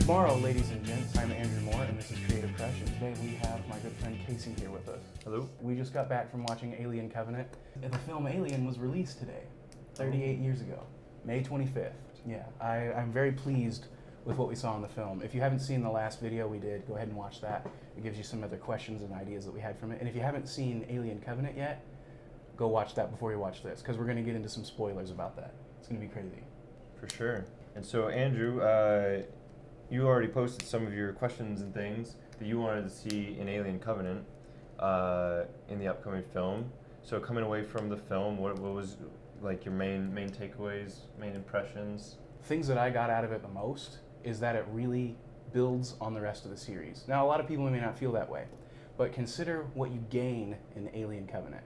Tomorrow, ladies and gents, I'm Andrew Moore, and this is Creative Crush, and today we have my good friend Casey here with us. Hello. We just got back from watching Alien Covenant, and the film Alien was released today, 38 years ago, May 25th. Yeah, I'm very pleased with what we saw in the film. If you haven't seen the last video we did, go ahead and watch that. It gives you some other questions and ideas that we had from it. And if you haven't seen Alien Covenant yet, go watch that before you watch this, because we're going to get into some spoilers about that. It's going to be crazy. For sure. And so, Andrew, you already posted some of your questions and things that you wanted to see in Alien Covenant in the upcoming film. So, coming away from the film, what was like your main takeaways, main impressions? Things that I got out of it the most is that it really builds on the rest of the series. Now, a lot of people may not feel that way, but consider what you gain in Alien Covenant.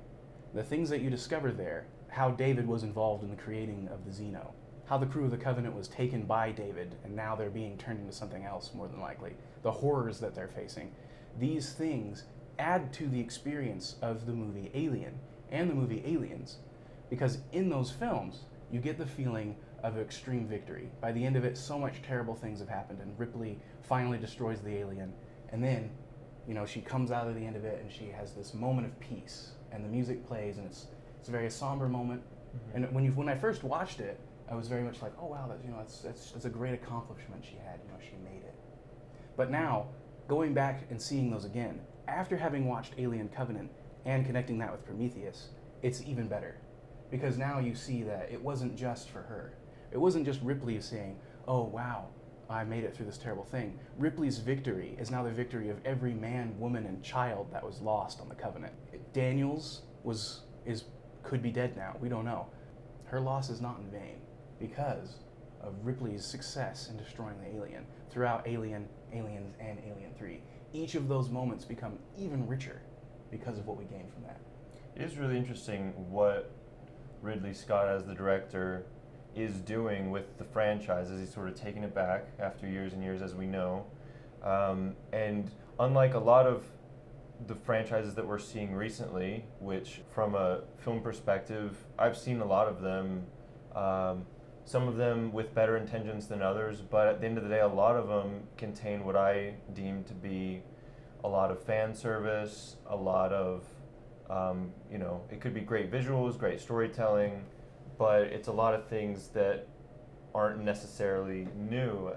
The things that you discover there, how David was involved in the creating of the Xeno, how the crew of the Covenant was taken by David, and now they're being turned into something else, more than likely. The horrors that they're facing. These things add to the experience of the movie Alien and the movie Aliens, because in those films, you get the feeling of extreme victory. By the end of it, so much terrible things have happened, and Ripley finally destroys the alien, and then, she comes out at the end of it, and she has this moment of peace, and the music plays, and it's a very somber moment. Mm-hmm. And when I first watched it, I was very much like, oh wow, that's a great accomplishment she had. She made it. But now, going back and seeing those again, after having watched Alien Covenant and connecting that with Prometheus, it's even better, because now you see that it wasn't just for her. It wasn't just Ripley saying, "Oh wow, I made it through this terrible thing." Ripley's victory is now the victory of every man, woman, and child that was lost on the Covenant. Daniels could be dead now. We don't know. Her loss is not in vain, because of Ripley's success in destroying the alien throughout Alien, Aliens, and Alien 3. Each of those moments become even richer because of what we gain from that. It is really interesting what Ridley Scott, as the director, is doing with the franchise, as he's sort of taking it back after years and years, as we know. And unlike a lot of the franchises that we're seeing recently, which from a film perspective, I've seen a lot of them, some of them with better intentions than others, but at the end of the day, a lot of them contain what I deem to be a lot of fan service, a lot of, it could be great visuals, great storytelling, but it's a lot of things that aren't necessarily new.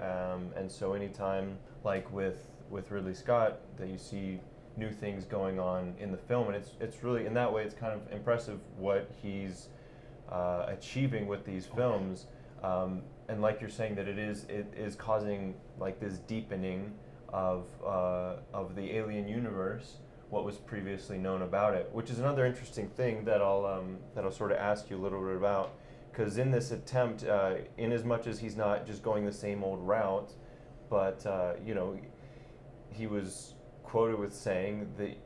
And so anytime, like with Ridley Scott, that you see new things going on in the film, and it's really, in that way, it's kind of impressive what he's achieving with these films. And like you're saying, that it is causing like this deepening of the Alien universe, what was previously known about it, which is another interesting thing that I'll sort of ask you a little bit about, because in this attempt, in as much as he's not just going the same old route, but he was quoted with saying that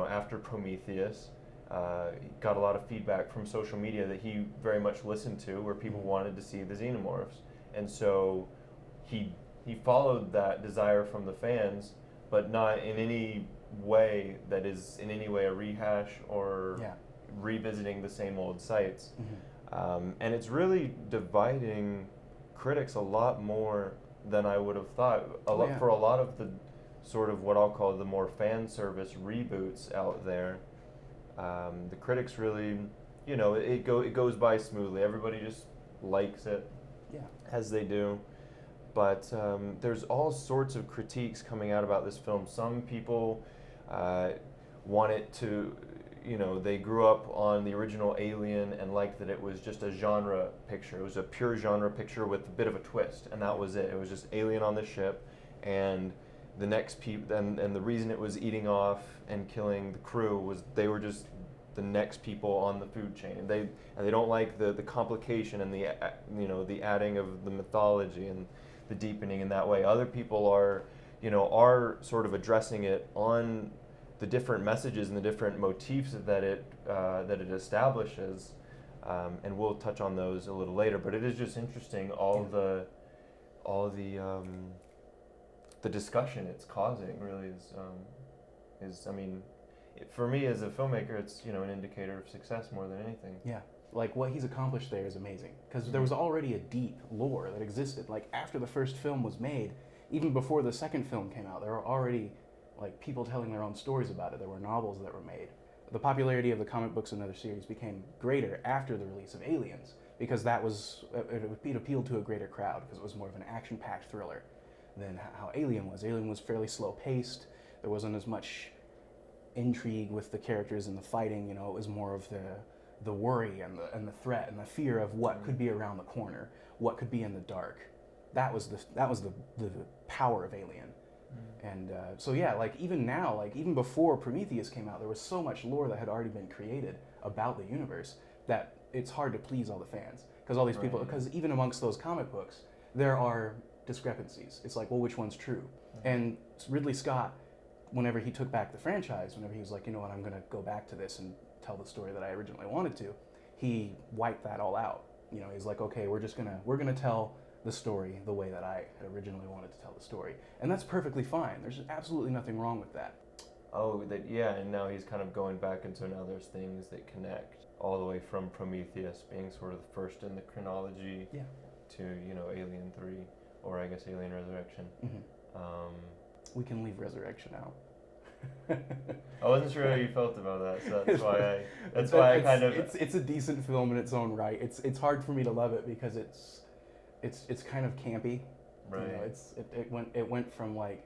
after Prometheus, he got a lot of feedback from social media that he very much listened to, where people wanted to see the xenomorphs, and so he followed that desire from the fans, but not in any way that is in any way a rehash or revisiting the same old sites. Mm-hmm. And it's really dividing critics a lot more than I would have thought. For a lot of the sort of what I'll call the more fan service reboots out there, the critics really, it goes by smoothly. Everybody just likes it, as they do. But there's all sorts of critiques coming out about this film. Some people want it to, they grew up on the original Alien and liked that it was just a genre picture. It was a pure genre picture with a bit of a twist, and that was it. It was just alien on the ship, and the next people, and the reason it was eating off and killing the crew was they were just the next people on the food chain, and they don't like the complication and the adding of the mythology and the deepening in that way. Other people are sort of addressing it on the different messages and the different motifs that it establishes, and we'll touch on those a little later. But it is just interesting the discussion it's causing. Really is for me as a filmmaker, it's an indicator of success more than anything. Yeah. Like what he's accomplished there is amazing, because there was already a deep lore that existed. Like after the first film was made, even before the second film came out, there were already like people telling their own stories about it. There were novels that were made. The popularity of the comic books and other series became greater after the release of Aliens, because it appealed to a greater crowd, because it was more of an action-packed thriller than how Alien was. Alien was fairly slow-paced. There wasn't as much intrigue with the characters and the fighting. You know, it was more of the worry and the threat and the fear of what could be around the corner, what could be in the dark. That was the power of Alien. And so yeah, like even now, like even before Prometheus came out, there was so much lore that had already been created about the universe that it's hard to please all the fans, because all these people, because even amongst those comic books, there are discrepancies. It's like, well, which one's true? And Ridley Scott, whenever he took back the franchise, whenever he was like, you know what, I'm going to go back to this and tell the story that I originally wanted to, he wiped that all out. You know, he's like, okay, we're gonna tell the story the way that I had originally wanted to tell the story, and that's perfectly fine. There's absolutely nothing wrong with that. Oh, and now he's kind of going back, and so now there's things that connect all the way from Prometheus being sort of the first in the chronology to, you know, Alien 3, or I guess Alien Resurrection. We can leave Resurrection out. I wasn't sure how you felt about that, so that's why I kind of... It's a decent film in its own right. It's hard for me to love it because it's kind of campy. Right. You know, it went from like,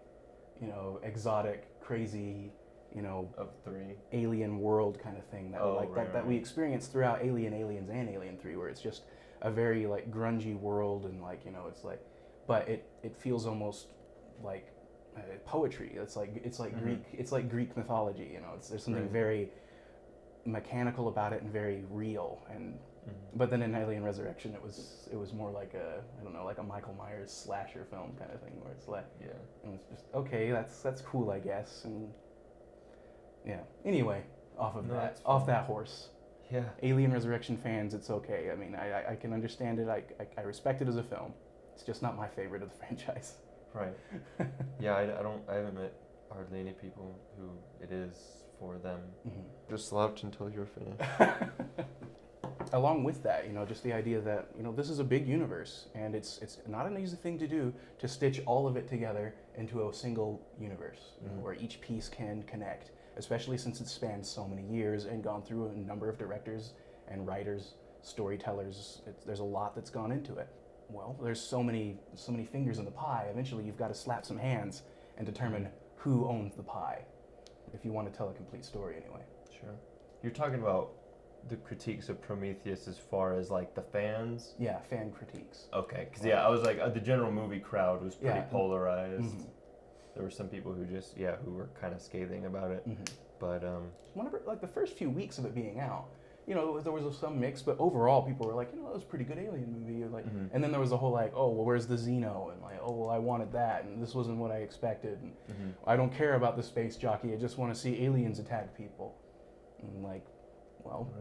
you know, exotic, crazy, you know, of 3 alien world kind of thing that we experienced throughout Aliens, and Alien 3, where it's just a very like grungy world, and like, you know, it's like, but it feels almost like poetry. It's like Greek mythology. You know, there's something very mechanical about it and very real. And but then in Alien Resurrection, it was more like a Michael Myers slasher film kind of thing, where it's like, and it's just okay, that's cool, I guess. And yeah. Anyway, off that horse. Yeah. Alien Resurrection fans, it's okay. I mean, I can understand it. I respect it as a film. It's just not my favorite of the franchise. Right. Yeah, I haven't met hardly any people who it is for them. Just slouch until you're finished. Along with that, you know, just the idea that, you know, this is a big universe, and it's not an easy thing to do to stitch all of it together into a single universe, you know, where each piece can connect, especially since it spans so many years and gone through a number of directors and writers, storytellers. There's a lot that's gone into it. Well, there's so many fingers in the pie. Eventually, you've got to slap some hands and determine who owns the pie, if you want to tell a complete story anyway. Sure. You're talking about the critiques of Prometheus as far as like the fans? Yeah, fan critiques. Okay, because I was like, the general movie crowd was pretty polarized. There were some people who were kind of scathing about it. But whenever, like the first few weeks of it being out, you know, there was some mix, but overall people were like, you know, that was a pretty good Alien movie. Like, and then there was a whole like, oh, well, where's the Xeno? And like, oh, well, I wanted that, and this wasn't what I expected. And I don't care about the space jockey. I just want to see aliens attack people. And like, well,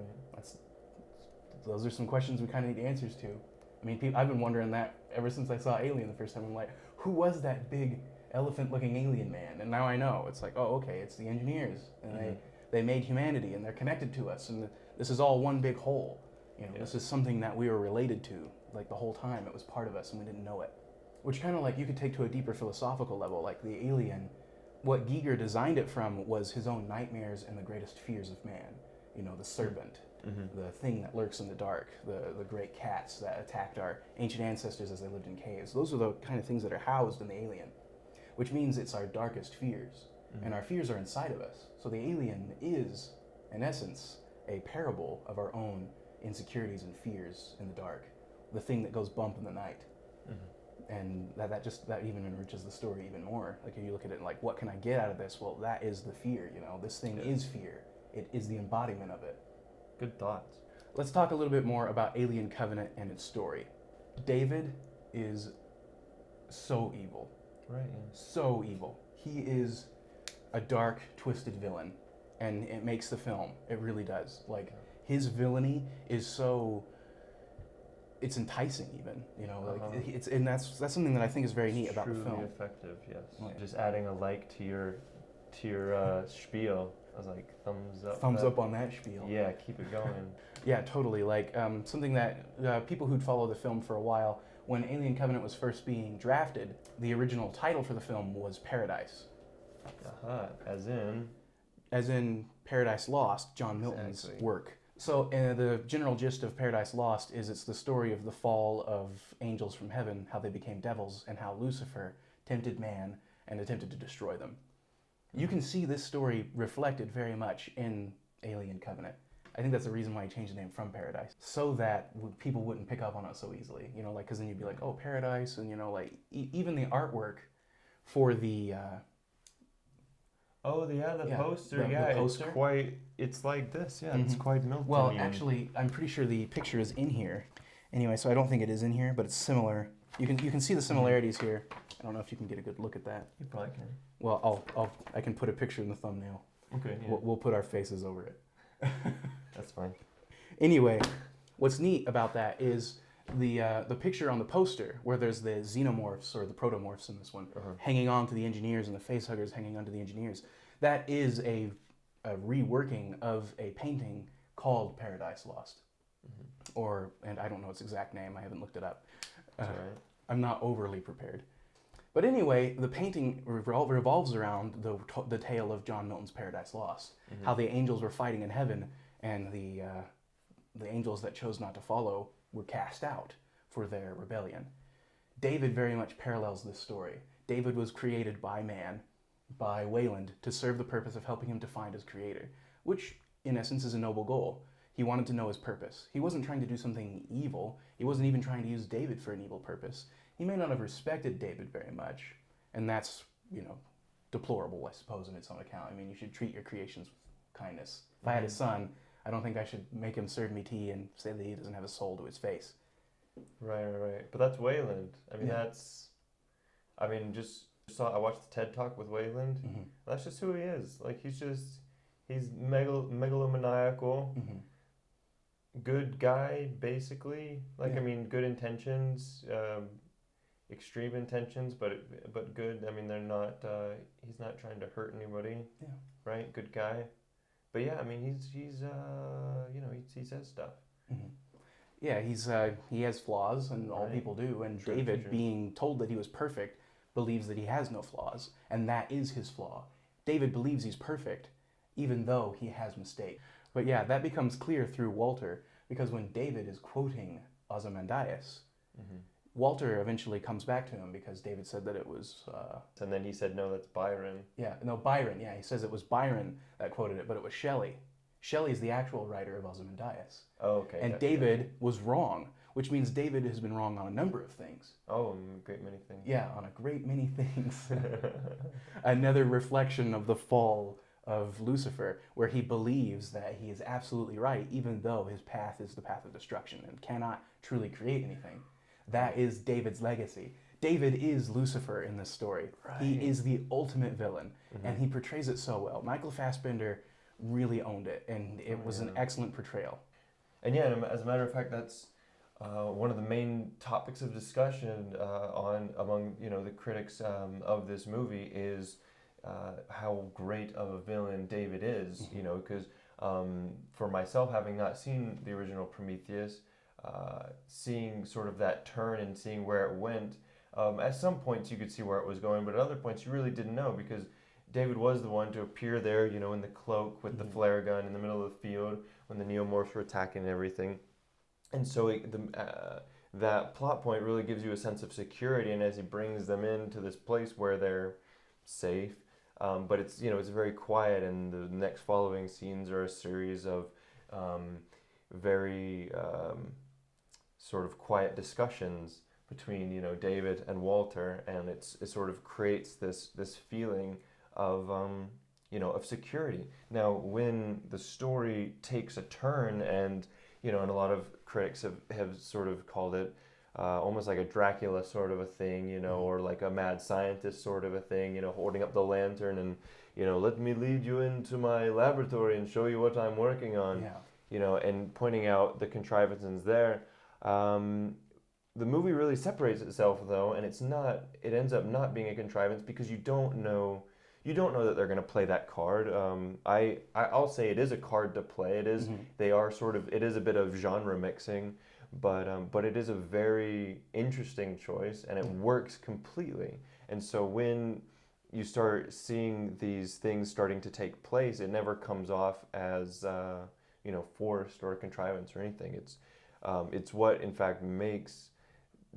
those are some questions we kind of need answers to. I mean, I've been wondering that ever since I saw Alien the first time. I'm like, who was that big elephant-looking alien man? And now I know. It's like, oh, okay, it's the engineers, and they made humanity, and they're connected to us, and this is all one big whole. You know, this is something that we were related to, like the whole time. It was part of us, and we didn't know it. Which kind of like you could take to a deeper philosophical level, like the alien. What Giger designed it from was his own nightmares and the greatest fears of man. You know, the serpent, the thing that lurks in the dark, the great cats that attacked our ancient ancestors as they lived in caves. Those are the kind of things that are housed in the alien, which means it's our darkest fears. And our fears are inside of us. So the alien is, in essence, a parable of our own insecurities and fears in the dark, the thing that goes bump in the night. And that even enriches the story even more. Like if you look at it like, what can I get out of this? Well, that is the fear, you know, this thing is fear. It is the embodiment of it. Good thoughts. Let's talk a little bit more about Alien Covenant and its story. David is so evil. Right, yeah. So evil. He is a dark, twisted villain, and it makes the film. It really does. Like, his villainy is so... It's enticing, even, you know. Like and that's something that I think is very neat about the film. Truly effective, yes. Oh, yeah. Just adding a like to your spiel. I was like, thumbs up. Thumbs up on that spiel. Yeah, keep it going. Yeah, totally. Like something that people who'd followed the film for a while when Alien Covenant was first being drafted, the original title for the film was Paradise. As in Paradise Lost, John Milton's work. So the general gist of Paradise Lost is it's the story of the fall of angels from heaven, how they became devils, and how Lucifer tempted man and attempted to destroy them. You can see this story reflected very much in Alien Covenant. I think that's the reason why he changed the name from Paradise, so that people wouldn't pick up on it so easily. You know, like, because then you'd be like, oh, Paradise, and, you know, like, even the artwork for the... poster. The poster. It's like this. Yeah, it's quite Milton. Well, actually, I'm pretty sure the picture is in here. Anyway, so I don't think it is in here, but it's similar. You can see the similarities here. I don't know if you can get a good look at that. You probably can. Well, I can put a picture in the thumbnail. Okay. Yeah. We'll put our faces over it. That's fine. Anyway, what's neat about that is the picture on the poster where there's the xenomorphs or the protomorphs in this one hanging on to the engineers and the facehuggers hanging onto the engineers. That is a reworking of a painting called Paradise Lost. And I don't know its exact name. I haven't looked it up. That's all right. I'm not overly prepared. But anyway, the painting revolves around the tale of John Milton's Paradise Lost. How the angels were fighting in heaven, and the angels that chose not to follow were cast out for their rebellion. David very much parallels this story. David was created by man, by Wayland, to serve the purpose of helping him to find his creator, which in essence is a noble goal. He wanted to know his purpose. He wasn't trying to do something evil. He wasn't even trying to use David for an evil purpose. He may not have respected David very much, and that's, deplorable, I suppose, in its own account. I mean, you should treat your creations with kindness. If I had a son, I don't think I should make him serve me tea and say that he doesn't have a soul to his face. Right. But that's Wayland. I mean, I watched the TED Talk with Wayland. That's just who he is. Like, he's megalomaniacal. Good guy, basically. Like, I mean, good intentions, extreme intentions, but good. I mean, they're not. He's not trying to hurt anybody. Yeah. Right. Good guy. But yeah, I mean, he says stuff. Yeah, he has flaws, and all people do. And True. David, being told that he was perfect, believes that he has no flaws, and that is his flaw. David believes he's perfect, even though he has mistakes. But yeah, that becomes clear through Walter, because when David is quoting Ozymandias, Walter eventually comes back to him because David said that it was... and then he said, no, that's Byron. Byron. Yeah, he says it was Byron that quoted it, but it was Shelley. Shelley is the actual writer of Ozymandias. Oh, okay. And David was wrong, which means David has been wrong on a number of things. Oh, a great many things. Yeah, on a great many things. Another reflection of the fall of Lucifer, where he believes that he is absolutely right, even though his path is the path of destruction and cannot truly create anything. That is David's legacy. David is Lucifer in this story. Right. He is the ultimate villain, and he portrays it so well. Michael Fassbender really owned it, and it was an excellent portrayal. And yeah, as a matter of fact, that's one of the main topics of discussion among the critics of this movie is how great of a villain David is. Because for myself, having not seen the original Prometheus, seeing sort of that turn and seeing where it went, at some points you could see where it was going, but at other points you really didn't know, because David was the one to appear there, in the cloak with the flare gun in the middle of the field when the neomorphs were attacking and everything. And so that plot point really gives you a sense of security, and as he brings them into this place where they're safe, but it's it's very quiet, and the next following scenes are a series of very sort of quiet discussions between David and Walter, and it sort of creates this feeling of of security. Now, when the story takes a turn, and and a lot of critics have sort of called it almost like a Dracula sort of a thing, or like a mad scientist sort of a thing, holding up the lantern and let me lead you into my laboratory and show you what I'm working on. And pointing out the contrivances there. The movie really separates itself, though, and it ends up not being a contrivance, because you don't know that they're going to play that card. I'll say it is a card to play. It is, they are sort of, it is a bit of genre mixing, But it is a very interesting choice, and it works completely. And so when you start seeing these things starting to take place, it never comes off as forced or a contrivance or anything. It's what in fact makes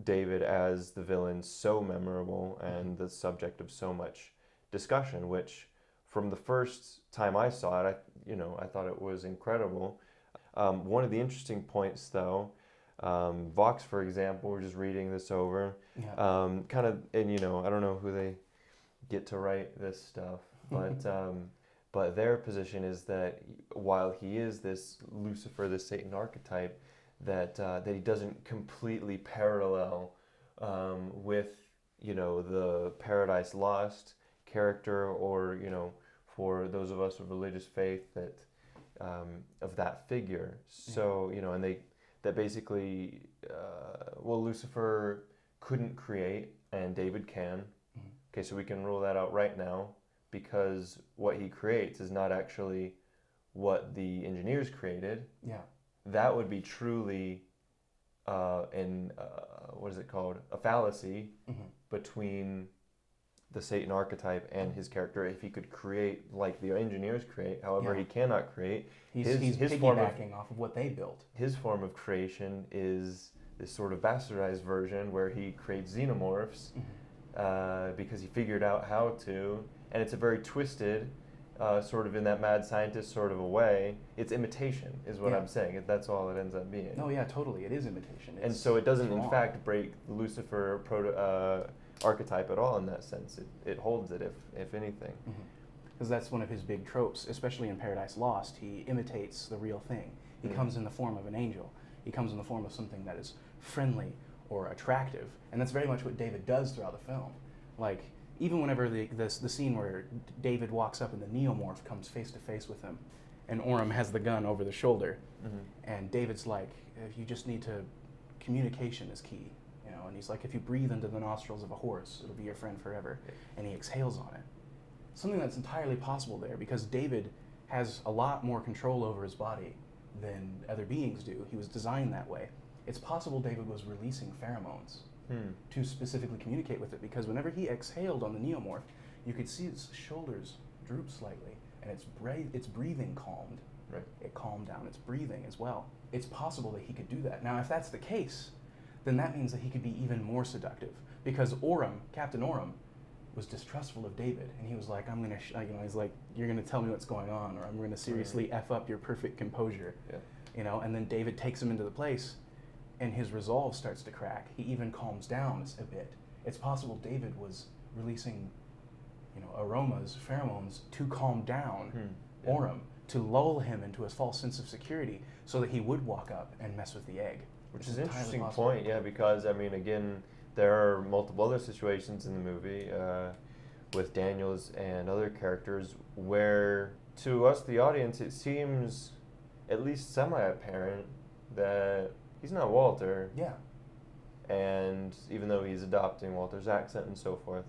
David as the villain so memorable and the subject of so much discussion. Which, from the first time I saw it, I thought it was incredible. One of the interesting points, though, Vox, for example, we're just reading this over, kind of, and I don't know who they get to write this stuff, but their position is that while he is this Lucifer, this Satan archetype, that he doesn't completely parallel with the Paradise Lost character, or for those of us of religious faith that of that figure. So and that basically Lucifer couldn't create and David can. Okay, so we can rule that out right now, because what he creates is not actually what the engineers created. Yeah. That would be truly what is it called? A fallacy between the Satan archetype and his character. If he could create like the engineers create, however, he cannot create. He's piggybacking off of what they built. His form of creation is this sort of bastardized version where he creates xenomorphs because he figured out how to, and it's a very twisted, sort of in that mad scientist sort of a way. It's imitation, is what I'm saying. That's all it ends up being. No, yeah, totally. It is imitation. And so it doesn't, in fact, break the Lucifer archetype at all in that sense. It holds it, if anything. Because that's one of his big tropes, especially in Paradise Lost. He imitates the real thing. He comes in the form of an angel. He comes in the form of something that is friendly or attractive. And that's very much what David does throughout the film. Like, even whenever the scene where David walks up and the neomorph comes face to face with him, and Orem has the gun over the shoulder, and David's like, you just need to, communication is key. And he's like, if you breathe into the nostrils of a horse, it'll be your friend forever. And he exhales on it. Something that's entirely possible there, because David has a lot more control over his body than other beings do. He was designed that way. It's possible David was releasing pheromones to specifically communicate with it, because whenever he exhaled on the neomorph, you could see his shoulders droop slightly, and its breathing calmed. Right. It calmed down its breathing as well. It's possible that he could do that. Now, if that's the case, then that means that he could be even more seductive, because Captain Orem, was distrustful of David, and he was like, "I'm gonna," he's like, "You're gonna tell me what's going on, or I'm gonna seriously f up your perfect composure," And then David takes him into the place, and his resolve starts to crack. He even calms down a bit. It's possible David was releasing, aromas, pheromones to calm down Orem, to lull him into a false sense of security, so that he would walk up and mess with the egg. Which is an interesting point, because, again, there are multiple other situations in the movie with Daniels and other characters where, to us, the audience, it seems at least semi-apparent that he's not Walter. Yeah. And even though he's adopting Walter's accent and so forth,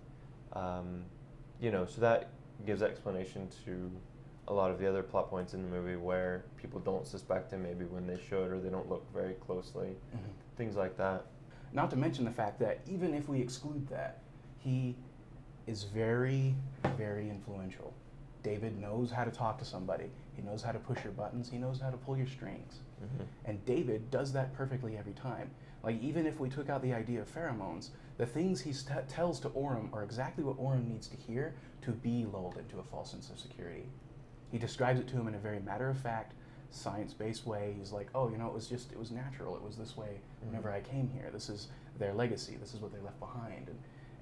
so that gives explanation to a lot of the other plot points in the movie where people don't suspect him maybe when they should, or they don't look very closely, things like that. Not to mention the fact that even if we exclude that, he is very, very influential. David knows how to talk to somebody. He knows how to push your buttons. He knows how to pull your strings. And David does that perfectly every time. Like, even if we took out the idea of pheromones, the things he tells to Orem are exactly what Orem needs to hear to be lulled into a false sense of security. He describes it to him in a very matter-of-fact, science-based way. He's like, it was natural. It was this way whenever I came here. This is their legacy. This is what they left behind.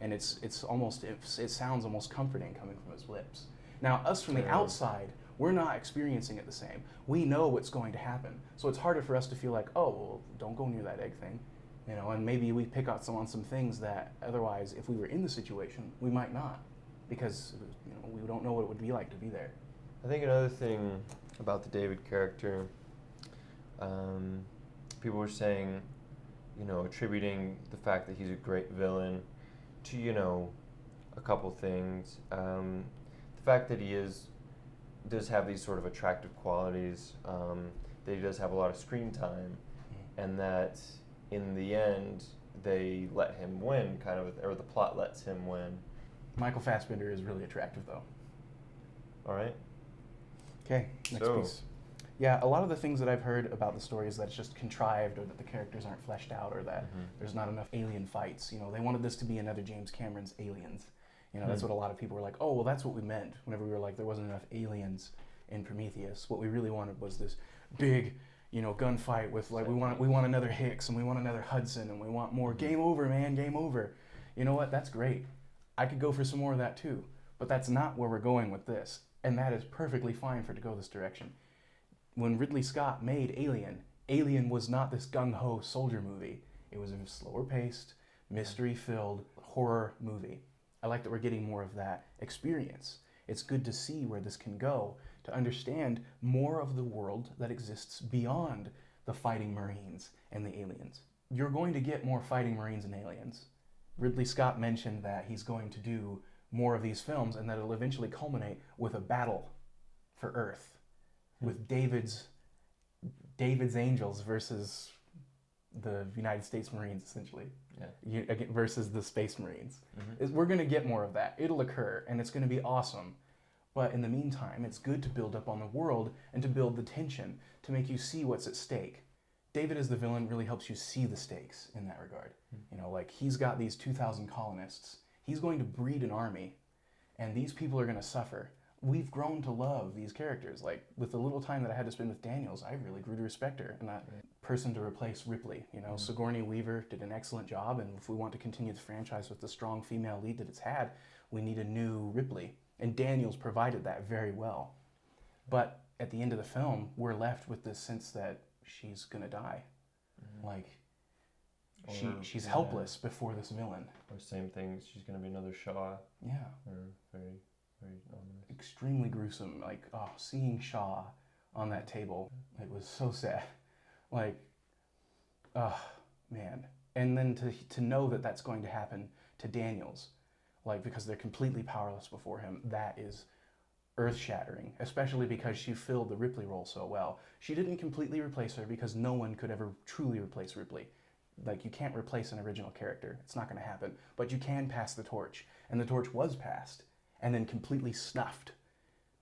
And it sounds almost comforting coming from his lips. Now, us from the outside, we're not experiencing it the same. We know what's going to happen. So it's harder for us to feel like, don't go near that egg thing. And maybe we pick up on some things that otherwise, if we were in the situation, we might not, because we don't know what it would be like to be there. I think another thing about the David character, people were saying, attributing the fact that he's a great villain to, a couple things. The fact that he does have these sort of attractive qualities, that he does have a lot of screen time, and that in the end they let him win, kind of, or the plot lets him win. Michael Fassbender is really attractive, though. All right. Okay, next piece. Yeah, a lot of the things that I've heard about the story is that it's just contrived, or that the characters aren't fleshed out, or that there's not enough alien fights. You know, they wanted this to be another James Cameron's Aliens. You know, that's what a lot of people were like, oh, well, that's what we meant whenever we were like, there wasn't enough aliens in Prometheus. What we really wanted was this big, you know, gunfight with, like, we want another Hicks, and we want another Hudson, and we want more game over, man, game over. You know what? That's great. I could go for some more of that too, but that's not where we're going with this, and that is perfectly fine for it to go this direction. When Ridley Scott made Alien, Alien was not this gung-ho soldier movie. It was a slower paced, mystery-filled horror movie. I like that we're getting more of that experience. It's good to see where this can go, to understand more of the world that exists beyond the fighting Marines and the aliens. You're going to get more fighting Marines and aliens. Ridley Scott mentioned that he's going to do more of these films and that it'll eventually culminate with a battle for Earth, with David's angels versus the United States Marines, essentially, versus the Space Marines. We're going to get more of that. It'll occur, and it's going to be awesome. But in the meantime, it's good to build up on the world and to build the tension, to make you see what's at stake. David as the villain really helps you see the stakes in that regard. You know, like, he's got these 2,000 colonists. He's going to breed an army, and these people are going to suffer. We've grown to love these characters. Like, with the little time that I had to spend with Daniels, I really grew to respect her. And that person to replace Ripley, you know, Sigourney Weaver did an excellent job, and if we want to continue the franchise with the strong female lead that it's had, we need a new Ripley. And Daniels provided that very well. But at the end of the film, we're left with this sense that she's gonna die. Like, she's helpless before this villain. Or same thing, she's gonna be another Shaw. Yeah. Or very, very ominous. Extremely gruesome. Like, seeing Shaw on that table, it was so sad. Like, man. And then to know that that's going to happen to Daniels, like, because they're completely powerless before him, that is earth-shattering, especially because she filled the Ripley role so well. She didn't completely replace her because no one could ever truly replace Ripley. Like, you can't replace an original character. It's not going to happen. But you can pass the torch. And the torch was passed and then completely snuffed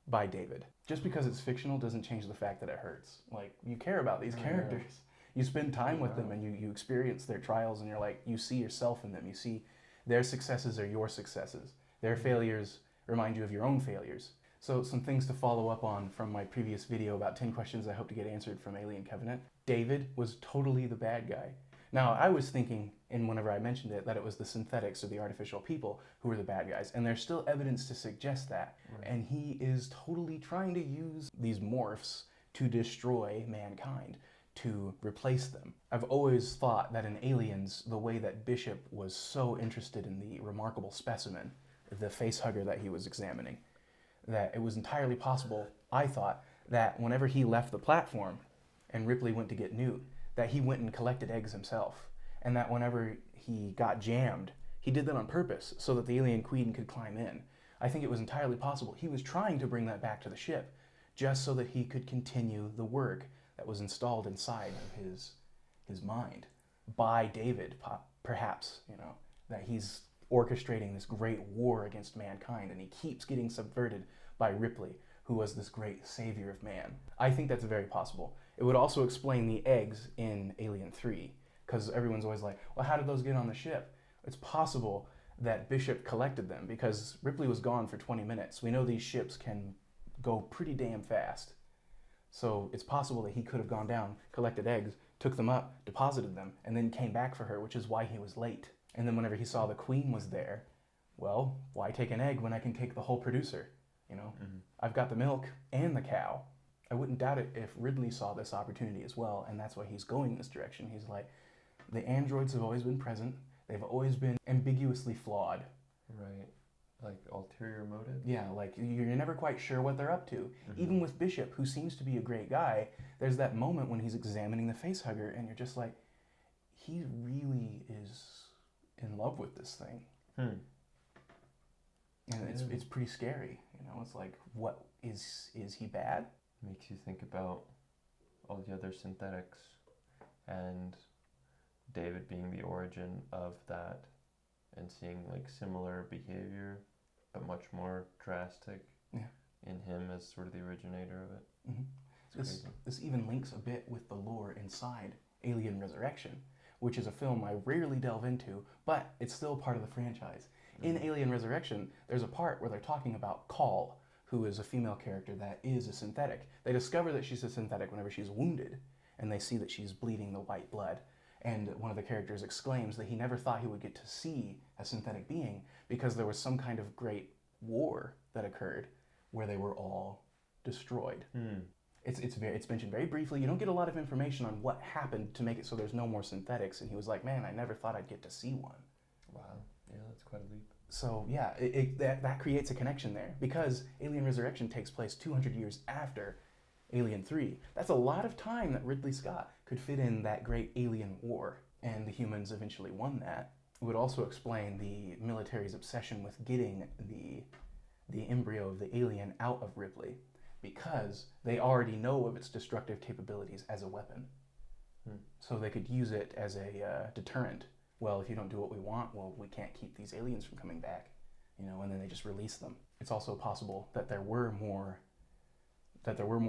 by David. Just because it's fictional doesn't change the fact that it hurts. Like, you care about these characters. You spend time with them, and you experience their trials, and you're like, you see yourself in them. You see their successes are your successes. Their failures remind you of your own failures. So some things to follow up on from my previous video about 10 questions I hope to get answered from Alien Covenant. David was totally the bad guy. Now, I was thinking, and whenever I mentioned it, that it was the synthetics or the artificial people who were the bad guys. And there's still evidence to suggest that. Right. And he is totally trying to use these morphs to destroy mankind, to replace them. I've always thought that in Aliens, the way that Bishop was so interested in the remarkable specimen, the facehugger that he was examining, that it was entirely possible, I thought, that whenever he left the platform and Ripley went to get Newt, that he went and collected eggs himself. And that whenever he got jammed, he did that on purpose so that the alien queen could climb in. I think it was entirely possible. He was trying to bring that back to the ship just so that he could continue the work that was installed inside of his mind by David, perhaps, you know, that he's orchestrating this great war against mankind, and he keeps getting subverted by Ripley, who was this great savior of man. I think that's very possible. It would also explain the eggs in Alien 3, because everyone's always like, well, how did those get on the ship? It's possible that Bishop collected them, because Ripley was gone for 20 minutes. We know these ships can go pretty damn fast. So it's possible that he could have gone down, collected eggs, took them up, deposited them, and then came back for her, which is why he was late. And then whenever he saw the queen was there, well, why take an egg when I can take the whole producer? You know, I've got the milk and the cow. I wouldn't doubt it if Ridley saw this opportunity as well, and that's why he's going in this direction. He's like, the androids have always been present. They've always been ambiguously flawed. Right. Like ulterior motive? Yeah, like you're never quite sure what they're up to. Even with Bishop, who seems to be a great guy, there's that moment when he's examining the facehugger, and you're just like, he really is in love with this thing. And it's pretty scary, you know. It's like, what is he bad? Makes you think about all the other synthetics and David being the origin of that, and seeing like similar behavior, but much more drastic in him as sort of the originator of it. Mm-hmm. This even links a bit with the lore inside Alien Resurrection, which is a film I rarely delve into, but it's still part of the franchise. In Alien Resurrection, there's a part where they're talking about Call, who is a female character that is a synthetic. They discover that she's a synthetic whenever she's wounded, and they see that she's bleeding the white blood. And one of the characters exclaims that he never thought he would get to see a synthetic being because there was some kind of great war that occurred where they were all destroyed. It's mentioned very briefly. You don't get a lot of information on what happened to make it so there's no more synthetics. And he was like, man, I never thought I'd get to see one. Wow. Yeah, that's quite a leap. So yeah, that creates a connection there because Alien Resurrection takes place 200 years after Alien 3. That's a lot of time that Ridley Scott could fit in that great alien war, and the humans eventually won that. It would also explain the military's obsession with getting the embryo of the alien out of Ripley because they already know of its destructive capabilities as a weapon. So they could use it as a deterrent. Well, if you don't do what we want, well, we can't keep these aliens from coming back, and then they just release them. It's also possible that there were more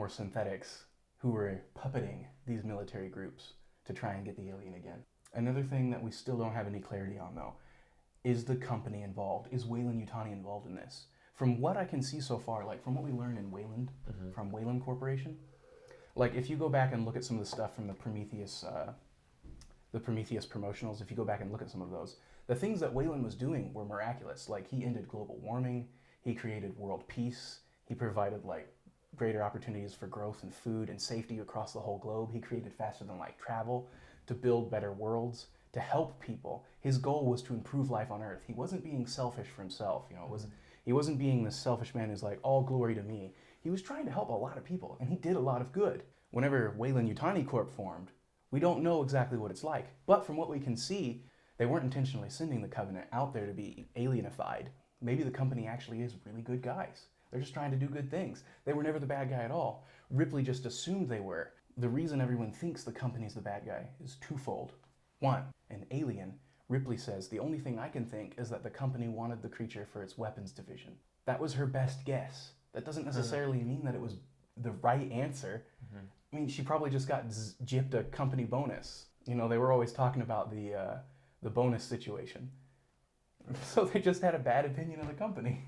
synthetics who were puppeting these military groups to try and get the alien again. Another thing that we still don't have any clarity on, though, is the company involved. Is Weyland-Yutani involved in this? From what I can see so far, like from what we learned in Weyland, from Weyland Corporation, like if you go back and look at some of the stuff from the Prometheus promotionals, if you go back and look at some of those, the things that Weyland was doing were miraculous. Like he ended global warming, he created world peace, he provided like greater opportunities for growth and food and safety across the whole globe. He created faster than light travel to build better worlds, to help people. His goal was to improve life on Earth. He wasn't being selfish for himself. He wasn't being this selfish man who's like, all glory to me. He was trying to help a lot of people, and he did a lot of good. Whenever Weyland-Yutani Corp formed, we don't know exactly what it's like, but from what we can see, they weren't intentionally sending the Covenant out there to be alienified. Maybe the company actually is really good guys. They're just trying to do good things. They were never the bad guy at all. Ripley just assumed they were. The reason everyone thinks the company's the bad guy is twofold. One, an alien. Ripley says, the only thing I can think is that the company wanted the creature for its weapons division. That was her best guess. That doesn't necessarily mean that it was the right answer. I mean, she probably just got gypped a company bonus. They were always talking about the bonus situation. So they just had a bad opinion of the company.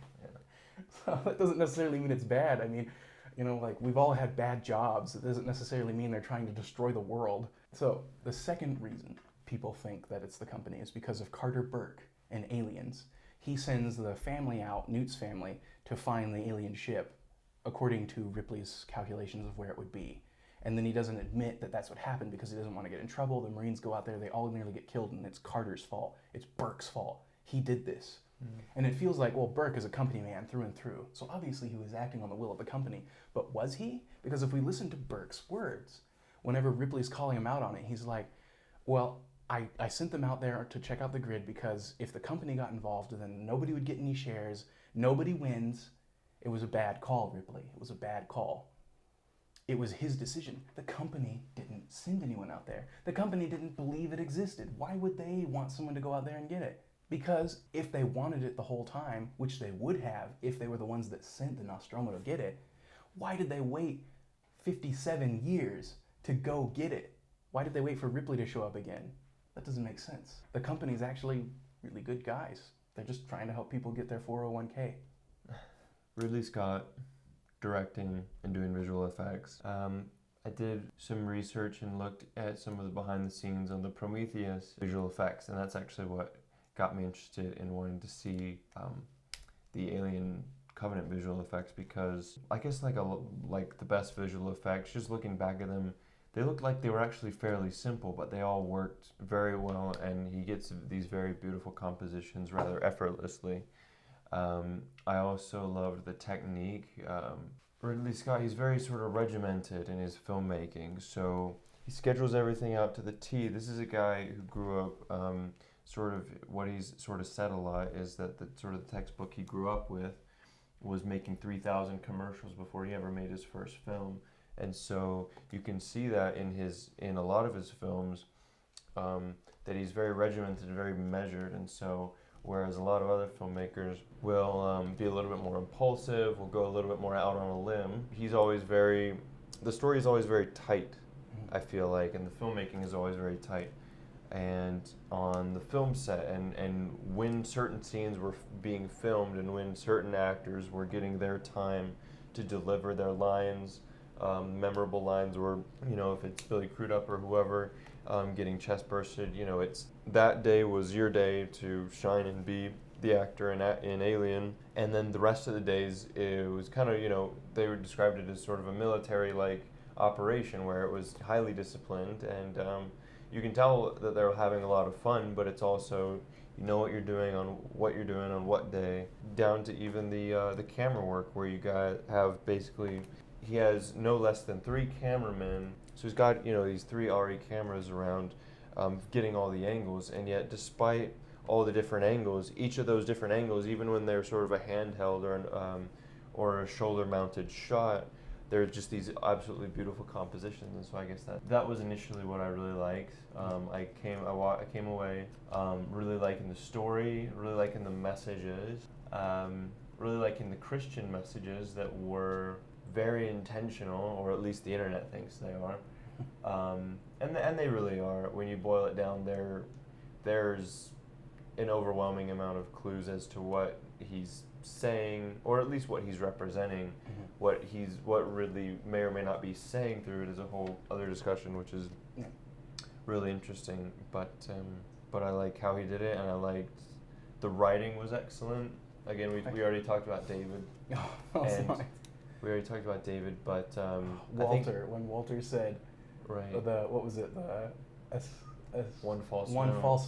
So that doesn't necessarily mean it's bad. I mean, like we've all had bad jobs. It doesn't necessarily mean they're trying to destroy the world. So the second reason people think that it's the company is because of Carter Burke and aliens. He sends the family out, Newt's family, to find the alien ship according to Ripley's calculations of where it would be. And then he doesn't admit that that's what happened because he doesn't want to get in trouble. The Marines go out there, they all nearly get killed, and it's Carter's fault. It's Burke's fault. He did this. And it feels like, well, Burke is a company man through and through. So obviously he was acting on the will of the company. But was he? Because if we listen to Burke's words, whenever Ripley's calling him out on it, he's like, well, I sent them out there to check out the grid because if the company got involved, then nobody would get any shares. Nobody wins. It was a bad call, Ripley. It was a bad call. It was his decision. The company didn't send anyone out there. The company didn't believe it existed. Why would they want someone to go out there and get it? Because if they wanted it the whole time, which they would have if they were the ones that sent the Nostromo to get it, why did they wait 57 years to go get it? Why did they wait for Ripley to show up again? That doesn't make sense. The company's actually really good guys. They're just trying to help people get their 401k. Ridley Scott directing and doing visual effects. I did some research and looked at some of the behind the scenes on the Prometheus visual effects, and that's actually what got me interested in wanting to see the Alien Covenant visual effects, because I guess like the best visual effects, just looking back at them, they looked like they were actually fairly simple, but they all worked very well, and he gets these very beautiful compositions rather effortlessly. I also loved the technique. Ridley Scott, he's very sort of regimented in his filmmaking, so he schedules everything out to the T. This is a guy who grew up, sort of what he's sort of said a lot is that the sort of textbook he grew up with was making 3,000 commercials before he ever made his first film. And so you can see that in a lot of his films, that he's very regimented and very measured. And so whereas a lot of other filmmakers will be a little bit more impulsive, will go a little bit more out on a limb, the story is always very tight, I feel like, and the filmmaking is always very tight. And on the film set, and when certain scenes were being filmed, and when certain actors were getting their time to deliver their lines, memorable lines, or if it's Billy Crudup or whoever getting chest bursted, it's that day was your day to shine and be the actor in Alien, and then the rest of the days it was kind of they were described it as sort of a military like operation where it was highly disciplined, and you can tell that they're having a lot of fun, but it's also what you're doing on what day, down to even the camera work where you guys have basically he has no less than 3 cameramen, so he's got these 3 RE cameras around, getting all the angles, and yet despite all the different angles, each of those different angles, even when they're sort of a handheld or a shoulder-mounted shot, they're just these absolutely beautiful compositions. And so I guess that was initially what I really liked. I came away really liking the story, really liking the messages, really liking the Christian messages that were very intentional, or at least the internet thinks they are, and they really are. When you boil it down, there's an overwhelming amount of clues as to what he's saying, or at least what he's representing. What Ridley may or may not be saying through it is a whole other discussion, which is really interesting. But I like how he did it, and I liked the writing was excellent. Again, we already talked about David. We already talked about David, but when Walter said, right, what was it, one false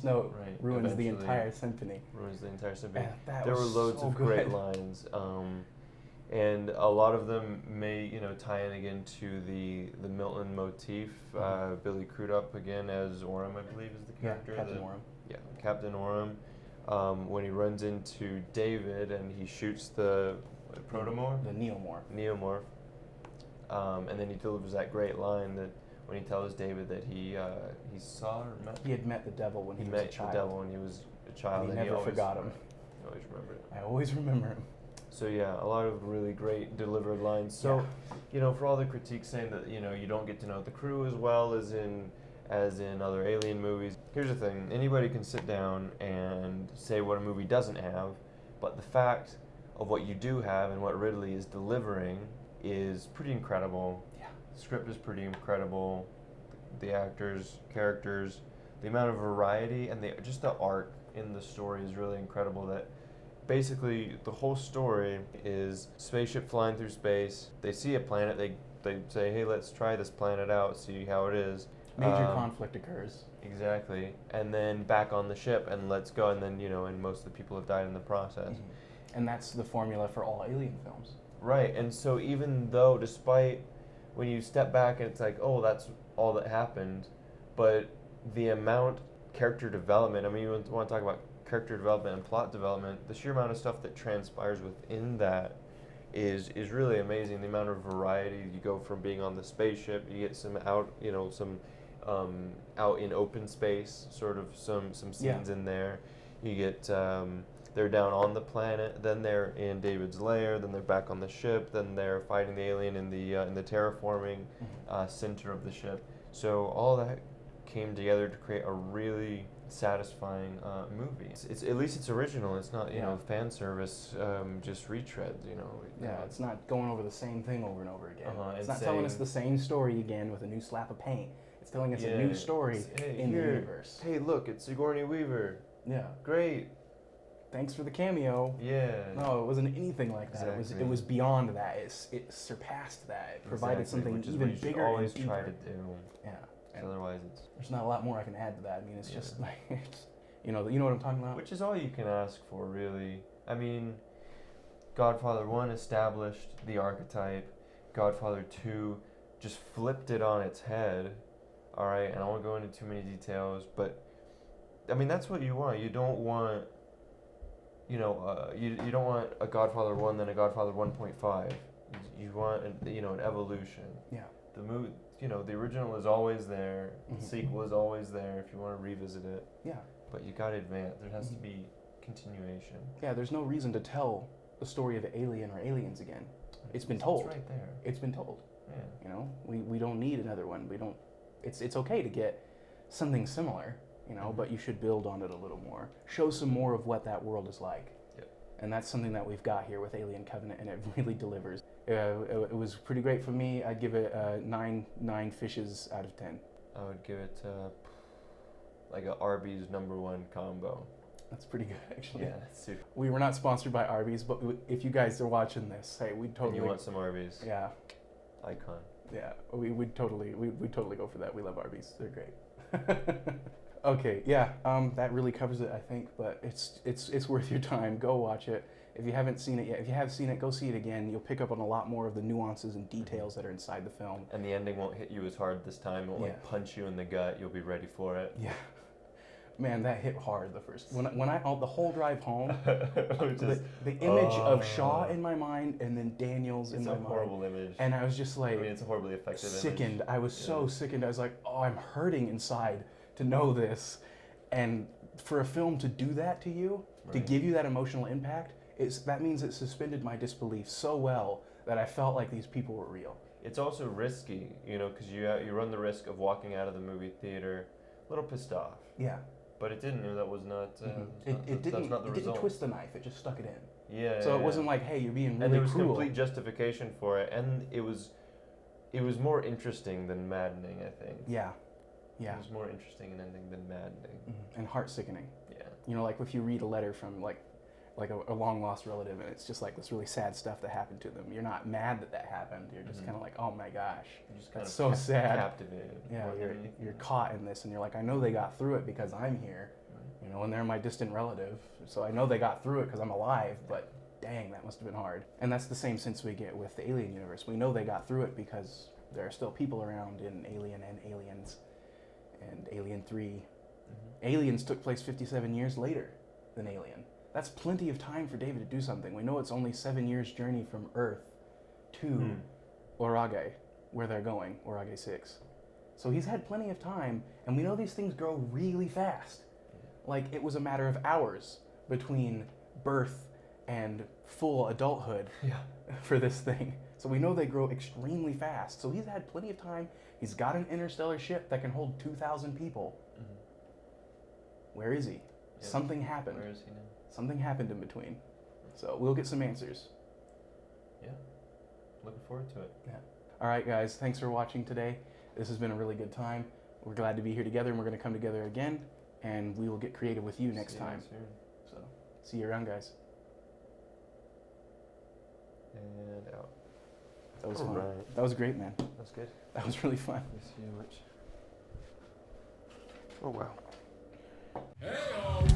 note right, ruins the entire symphony. There were loads of great lines, and a lot of them may tie in again to the Milton motif. Billy Crudup again as Orem, I believe, is the character. Captain Orem. Yeah, Captain Orem. When he runs into David and he shoots the protomorph, the neomorph, and then he delivers that great line that when he tells David that he had met the devil when he was a child. The devil when he was a child, and he never forgot him. He always remembered it. I always remember him. So yeah, a lot of really great delivered lines. So, for all the critiques saying that you don't get to know the crew as well as in other Alien movies. Here's the thing: anybody can sit down and say what a movie doesn't have, but the fact of what you do have and what Ridley is delivering is pretty incredible. Yeah. The script is pretty incredible. The actors, characters, the amount of variety, and just the arc in the story is really incredible. That basically the whole story is spaceship flying through space. They see a planet. They say, hey, let's try this planet out, see how it is. Major conflict occurs. Exactly. And then back on the ship and let's go. And then, and most of the people have died in the process. And that's the formula for all Alien films. Right. And so even though, despite when you step back and it's like, oh, that's all that happened, but the amount character development, you want to talk about character development and plot development, the sheer amount of stuff that transpires within that is really amazing. The amount of variety. You go from being on the spaceship, you get some out in open space, sort of some scenes in there. You get they're down on the planet, then they're in David's lair, then they're back on the ship, then they're fighting the alien in the terraforming center of the ship. So all that came together to create a really satisfying movie. It's at least it's original. It's not fan service, just retreads. It's not going over the same thing over and over again. It's not saying, telling us the same story again with a new slap of paint. It's telling us a new story in the universe. Hey, look, it's Sigourney Weaver. Yeah. Great. Thanks for the cameo. Yeah. No, it wasn't anything like that. Exactly. It was beyond that. It surpassed that. It provided something which is even what you bigger always and deeper. try to do. Yeah. Otherwise, there's not a lot more I can add to that. It's just like you know what I'm talking about. Which is all you can ask for, really. Godfather 1 established the archetype. Godfather 2 just flipped it on its head. All right, and I won't go into too many details, but that's what you want. You don't want, you don't want a Godfather 1 then a Godfather 1.5. You want, an evolution. Yeah. the movie, the original is always there. Mhm. The sequel is always there if you want to revisit it. Yeah. But you gotta advance. There has to be continuation. Yeah, there's no reason to tell the story of Alien or Aliens again. It's been told. It's right there. It's been told. Yeah. We don't need another one. We don't. It's okay to get something similar, but you should build on it a little more. Show some more of what that world is like. Yep. And that's something that we've got here with Alien Covenant, and it really delivers. It was pretty great for me. I'd give it 9 fishes out of 10. I would give it like a Arby's #1 combo. That's pretty good, actually. Yeah, super. We were not sponsored by Arby's, but if you guys are watching this, hey, we'd totally. And you want some Arby's? Yeah. Icon. Yeah, we'd totally go for that. We love Arby's. They're great. Okay, yeah, that really covers it, I think. But it's worth your time. Go watch it. If you haven't seen it yet, if you have seen it, go see it again. You'll pick up on a lot more of the nuances and details that are inside the film. And the ending won't hit you as hard this time. It won't punch you in the gut. You'll be ready for it. Yeah. Man, that hit hard the first when I the whole drive home. the image of Shaw in my mind and then Daniels in my mind. It's a horrible image. And I was just like, it's a horribly effective sickened. image. I was so sickened. I was like, oh, I'm hurting inside to know this. And for a film to do that to you, to give you that emotional impact, that means it suspended my disbelief so well that I felt like these people were real. It's also risky, because you run the risk of walking out of the movie theater a little pissed off. Yeah. But it didn't. That was not. It didn't twist the knife. It just stuck it in. Yeah. So it wasn't like, hey, you're being really and there was cruel. Complete justification for it, and it was more interesting than maddening, I think. Yeah. Yeah. It was more interesting and ending than maddening. Mm-hmm. And heart sickening. Yeah. Like if you read a letter from like a long lost relative, and it's just like this really sad stuff that happened to them. You're not mad that happened. You're just kind of like, oh my gosh, that's so sad. Captivated. Yeah, you're caught in this, and you're like, I know they got through it because I'm here, and they're my distant relative, so I know they got through it because I'm alive. But dang, that must have been hard. And that's the same sense we get with the Alien universe. We know they got through it because there are still people around in Alien and Aliens, and Alien 3. Mm-hmm. Aliens took place 57 years later than Alien. That's plenty of time for David to do something. We know it's only 7 years' journey from Earth to Orage, where they're going, Orage 6. So he's had plenty of time, and we know these things grow really fast. Like, it was a matter of hours between birth and full adulthood for this thing. So we know they grow extremely fast. So he's had plenty of time. He's got an interstellar ship that can hold 2,000 people. Mm-hmm. Where is he? Yep. Something happened. Where is he now? Something happened in between. So we'll get some answers. Yeah. Looking forward to it. Yeah. All right, guys. Thanks for watching today. This has been a really good time. We're glad to be here together, and we're going to come together again, and we will get creative with you next time. So see you around, guys. And out. That was fun. Right. That was great, man. That's good. That was really fun. Thanks so much. Oh, wow. Hey,